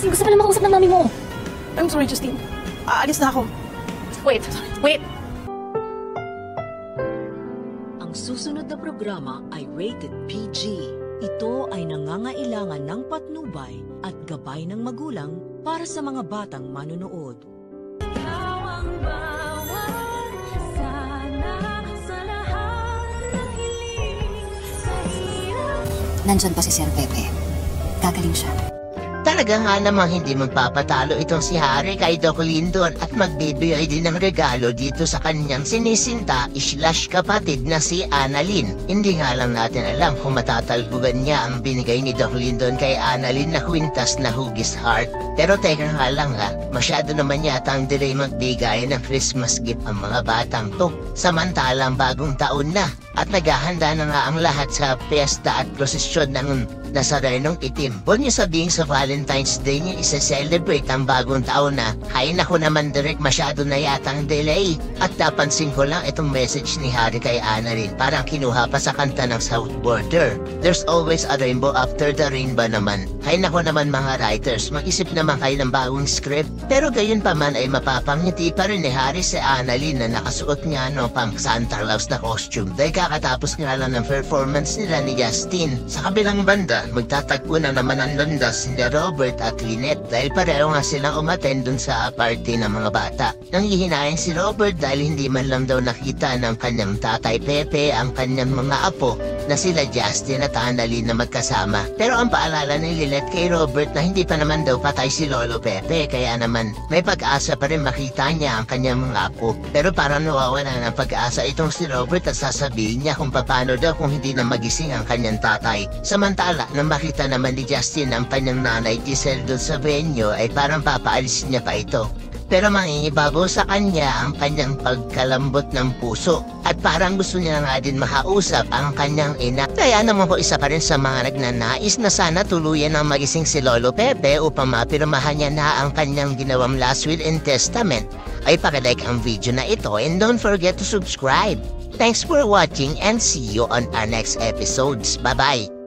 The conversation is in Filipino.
Justin, gusto pala makausap ng mami mo. I'm sorry, Justine. Aalis na ako. Wait. Ang susunod na programa ay rated PG. Ito ay nangangailangan ng patnubay at gabay ng magulang para sa mga batang manonood. Nandyan pa si Sir Pepe. Gagaling siya. Talaga nga namang hindi magpapatalo itong si Harry kay Doc Lindon at magbibigay din ng regalo dito sa kanyang sinisinta / kapatid na si Annalyn. Hindi nga lang natin alam kung matatalbugan niya ang binigay ni Doc Lindon kay Annalyn na kwintas na hugis heart. Pero teka nga lang ha, masyado naman yata ang delay magbigay ng Christmas gift ang mga batang to. Samantalang bagong taon na at naghahanda na nga ang lahat sa piyesta at prosesyon ng Nazarenong itim. Huwag niyo sabihin sa Valentine's Day niya isa-celebrate ang bagong taon na. Hay naku naman direct, masyado na yatang delay. At napansin ko lang itong message ni Harry kay Annalyn. Parang kinuha pa sa kanta ng South Border. There's always a rainbow after the rainbow naman. Hay naku naman mga writers, mag-isip naman kayo ng bagong script. Pero gayon pa man ay mapapangiti pa rin ni Harry si Annalyn na nakasuot niya pang Santa Claus na costume. Dahil kakatapos nga lang ng performance nila ni Justin. Sa kabilang banda, magtatagpo na naman ang landas ni Robert at Lynette dahil pareho nga silang umattend dun sa party ng mga bata. Nanghihinayan si Robert dahil hindi man lang daw nakita ng kanyang tatay Pepe ang kanyang mga apo na sila Justin at Annalyn na magkasama. Pero ang paalala ni Lynette kay Robert na hindi pa naman daw patay si Lolo Pepe, kaya naman may pag-asa pa rin makita niya ang kanyang mga apo. Pero parang nawawala ng pag-asa itong si Robert at sasabihin niya kung paano daw kung hindi na magising ang kanyang tatay. Samantala, nang makita naman ni Justin ang kanyang nanay Giselle doon sa venue ay parang papaalis niya pa ito. Pero mangingibabaw sa kanya ang kanyang pagkalambot ng puso at parang gusto niya nga din makausap ang kanyang ina. Kaya naman po isa pa rin sa mga nagnanais na sana tuluyan ang magising si Lolo Pepe upang mapirmahan niya na ang kanyang ginawang last will and testament. Ay pakilike ang video na ito and don't forget to subscribe. Thanks for watching and see you on our next episodes. Bye-bye!